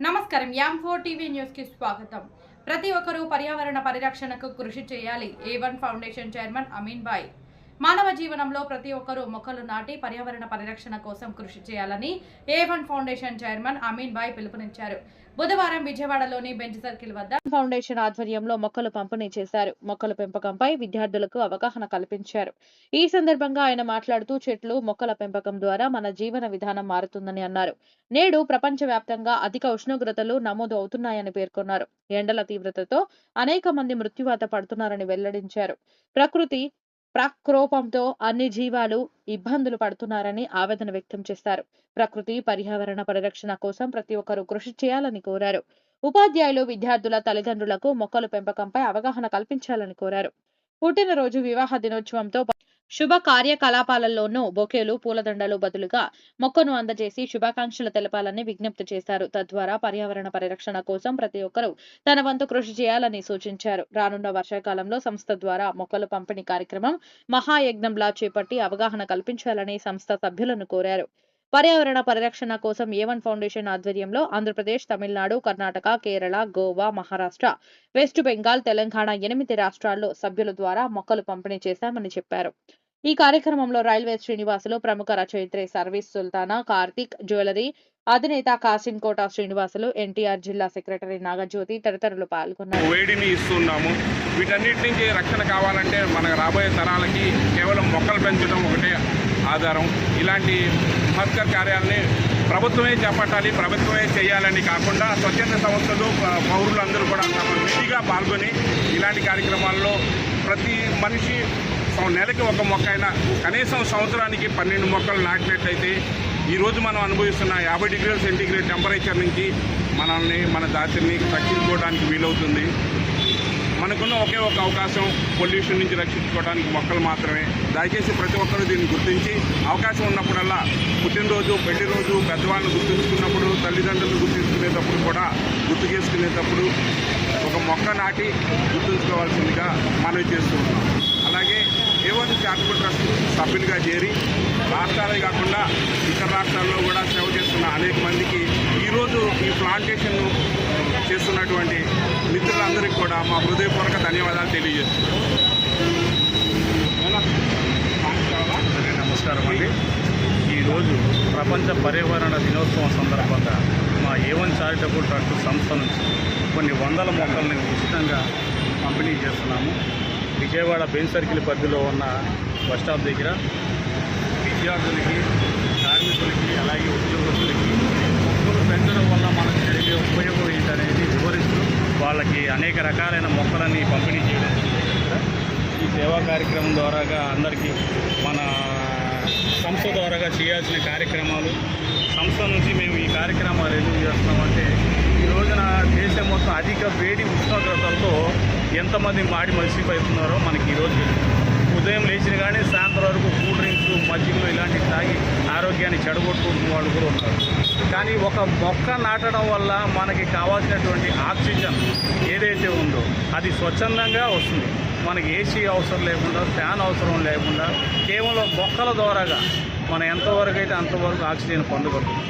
నమస్కారం యామ్4 TV news కి స్వాగతం. ప్రతి ఒక్కరూ పర్యావరణ పరిరక్షణకు కృషి చేయాలి. A1 ఫౌండేషన్ చైర్మన్ అమీన్ భాయ్. మానవ జీవనంలో ప్రతి ఒక్కరూ మొక్కలు నాటి పర్యావరణ పరిరక్షణ కోసం కృషి చేయాలని A1 ఫౌండేషన్ చైర్మన్ అమీన్ భాయ్ పిలుపునిచ్చారు. బుధవారం విజయవాడలోని బెంచ్ సర్కిల్ వద్ద ఫౌండేషన్ ఆధ్వర్యంలో మొక్కలు పంపిణీ చేశారు. మొక్కల పెంపకంపై విద్యార్థులకు అవగాహన కల్పించారు. ఈ సందర్భంగా ఆయన మాట్లాడుతూ చెట్లు, మొక్కల పెంపకం ద్వారా మన జీవన విధానం మారుతుందని అన్నారు. నేడు ప్రపంచవ్యాప్తంగా అధిక ఉష్ణోగ్రతలు నమోదు అవుతున్నాయని పేర్కొన్నారు. ఎండల తీవ్రతతో అనేక మంది మృత్యువాత పడుతున్నారని వెల్లడించారు. ప్రకృతి ప్రకోపంతో అన్ని జీవాలు ఇబ్బందులు పడుతున్నారని ఆవేదన వ్యక్తం చేశారు. ప్రకృతి పర్యావరణ పరిరక్షణ కోసం ప్రతి ఒక్కరూ కృషి చేయాలని కోరారు. ఉపాధ్యాయులు, విద్యార్థుల తల్లిదండ్రులకు మొక్కల పెంపకంపై అవగాహన కల్పించాలని కోరారు. పుట్టినరోజు, వివాహ దినోత్సవంతో శుభ కార్యకలాపాలలోనూ బొకేలు, పూలదండలు బదులుగా మొక్కను అందజేసి శుభాకాంక్షలు తెలపాలని విజ్ఞప్తి చేశారు. తద్వారా పర్యావరణ పరిరక్షణ కోసం ప్రతి ఒక్కరూ తన వంతు కృషి చేయాలని సూచించారు. రానున్న వర్షాకాలంలో సంస్థ ద్వారా మొక్కలు పంపిణీ కార్యక్రమం మహాయజ్ఞంలా చేపట్టి అవగాహన కల్పించాలని సంస్థ సభ్యులను కోరారు. పర్యావరణ పరిరక్షణ కోసం A1 ఫౌండేషన్ ఆధ్వర్యంలో ఆంధ్రప్రదేశ్, తమిళనాడు, కర్ణాటక, కేరళ, గోవా, మహారాష్ట్ర, వెస్ట్ బెంగాల్, తెలంగాణ 8 రాష్ట్రాల్లో సభ్యుల ద్వారా మొక్కలు పంపిణీ చేశామని చెప్పారు. ఈ కార్యక్రమంలో రైల్వే శ్రీనివాసులు, ప్రముఖ రచయిత్రి సర్వీస్ సుల్తానా, కార్తిక్, జ్యువెలరీ అధినేత కాసిం కోట శ్రీనివాసులు, ఎన్టీఆర్ జిల్లా సెక్రటరీ నాగజ్యోతి తదితరులు పాల్గొన్నారు. వేడిని ఇస్తున్నాము. వీటన్నిటి నుంచి రక్షణ కావాలంటే మన రాబోయే తరాలకి కేవలం మొక్కలు పెంచడం ఒకటే ఆధారం. ఇలాంటి మహత్కర కార్యాలని ప్రభుత్వమే చేపట్టాలి, ప్రభుత్వమే చేయాలని కాకుండా స్వచ్ఛంద సంస్థలు, పౌరులందరూ కూడా తమ విధిగా పాల్గొని ఇలాంటి కార్యక్రమాల్లో ప్రతి మనిషి నెలకి ఒక మొక్క అయినా కనీసం సంవత్సరానికి 12 మొక్కలు నాటినట్లయితే ఈరోజు మనం అనుభవిస్తున్న 50 డిగ్రీల సెంటీగ్రేడ్ టెంపరేచర్ నుంచి మన జాతిని రక్షించుకోవడానికి వీలవుతుంది. మనకున్న ఒకే ఒక అవకాశం పొల్యూషన్ నుంచి రక్షించుకోవడానికి మొక్కలు మాత్రమే. దయచేసి ప్రతి ఒక్కరూ దీన్ని గుర్తించి అవకాశం ఉన్నప్పుడల్లా పుట్టినరోజు, పెళ్లి రోజు, పెద్దవాళ్ళని గుర్తుంచుకున్నప్పుడు, తల్లిదండ్రులను గుర్తుంచుకునేటప్పుడు కూడా గుర్తు చేసుకునేటప్పుడు ఒక మొక్క నాటి గుర్తుంచుకోవాల్సిందిగా మనవి చేస్తూ ఉన్నాం. అలాగే A1 చారిటబుల్ ట్రస్ట్ సభ్యులుగా చేరి రాష్ట్రాలే కాకుండా ఇతర రాష్ట్రాల్లో కూడా సేవ చేస్తున్న అనేక మందికి ఈరోజు ఈ ప్లాంటేషన్ చేస్తున్నటువంటి మిత్రులందరికీ కూడా మా హృదయపూర్వక ధన్యవాదాలు తెలియజేస్తున్నాం. నమస్కారం అండి. ఈరోజు ప్రపంచ పర్యావరణ దినోత్సవం సందర్భంగా మా A1 చారిటబుల్ ట్రస్ట్ సంస్థ నుంచి కొన్ని వందల మొక్కల్ని ఉచితంగా పంపిణీ చేస్తున్నాము. విజయవాడ బెంచ్ సర్కిల్ పరిధిలో ఉన్న బస్ స్టాప్ దగ్గర విద్యార్థులకి, కార్మికులకి, అలాగే ఉద్యోగస్తులకి మొక్కలు పెంచడం వల్ల మనకు జరిగే ఉపయోగం ఏంటనేది వివరిస్తూ వాళ్ళకి అనేక రకాలైన మొక్కలని పంపిణీ చేయడం. ఈ సేవా కార్యక్రమం ద్వారాగా అందరికీ మన సంస్థ ద్వారాగా చేయాల్సిన కార్యక్రమాలు, సంస్థ నుంచి మేము ఈ కార్యక్రమాలు ఎందుకు చేస్తున్నామంటే ఈ రోజున దేశం మొత్తం అధిక వేడి ఉష్ణోగ్రతలతో ఎంతమంది మాడి మలిసిపోతున్నారో మనకి ఈరోజు ఉదయం లేచిన కానీ సాయంత్రం వరకు కూల్ డ్రింక్స్, మజ్జిగలు ఇలాంటివి తాగి ఆరోగ్యాన్ని చెడగొట్టుకున్న వాళ్ళు కూడా ఉన్నారు. కానీ ఒక మొక్క నాటడం వల్ల మనకి కావాల్సినటువంటి ఆక్సిజన్ ఏదైతే ఉందో అది స్వచ్ఛందంగా వస్తుంది. మనకి ఏసీ అవసరం లేకుండా, ఫ్యాన్ అవసరం లేకుండా కేవలం మొక్కల ద్వారాగా మనం ఎంతవరకు అయితే అంతవరకు ఆక్సిజన్ పొందగలుగుతాం.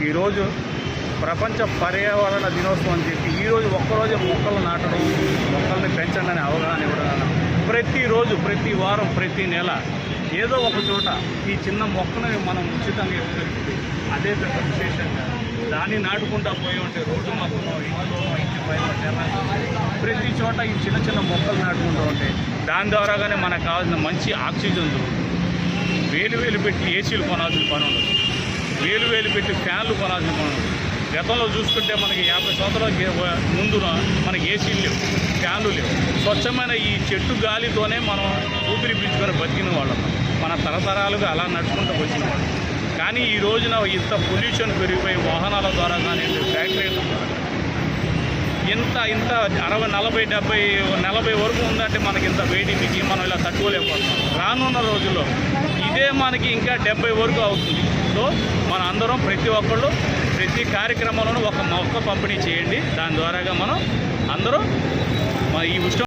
ఈరోజు ప్రపంచ పర్యావరణ దినోత్సవం అని చెప్పి ఈరోజు ఒక్కరోజు మొక్కలు నాటడం, మొక్కల్ని పెంచండి అనే అవగాహన ఇవ్వడం, ప్రతిరోజు, ప్రతి వారం, ప్రతి నెల ఏదో ఒక చోట ఈ చిన్న మొక్కని మనం ఉచితంగా ఇవ్వగలిగితే అదే పెద్ద విశేషంగా దాన్ని నాటుకుంటా పోయి ఉంటే రోడ్డు మొక్కలు, ఇంటి పైన, టెర్రస్, ప్రతి చోట ఈ చిన్న చిన్న మొక్కలు నాటుకుంటూ ఉంటే దాని ద్వారాగానే మనకు కావాల్సిన మంచి ఆక్సిజన్ దొరుకుతుంది. వేలు పెట్టి ఏసీలు కొనాల్సిన పని ఉండదు, వేలు పెట్టి ఫ్యాన్లు కొనాల్సిన పని ఉండదు. గతంలో చూసుకుంటే మనకి 50 సంవత్సరాల ముందున మనకి ఏసీలు లేవు, ఫ్యాన్లు లేవు. స్వచ్ఛమైన ఈ చెట్టు గాలితోనే మనం ఊపిరి పీల్చుకొని బతికిన వాళ్ళం. మన తరతరాలుగా అలా నడుచుకుంటూ వచ్చిన వాళ్ళు. కానీ ఈ రోజున ఇంత పొల్యూషన్ పెరిగిపోయి వాహనాల ద్వారా కానీ, ఫ్యాక్టరీల ద్వారా ఇంత 60, 40, 70, 40 వరకు ఉందంటే మనకి ఇంత వేడికి మనం ఇలా తట్టుకోలేకపోతున్నాం. రానున్న రోజుల్లో ఇదే మనకి ఇంకా 70 వరకు అవుతుంది. సో మన అందరం ప్రతి ఒక్కళ్ళు ప్రతి కార్యక్రమంలోనూ ఒక మొక్క పంపిణీ చేయండి. దాని ద్వారాగా మనం అందరూ ఈ ఉష్ణ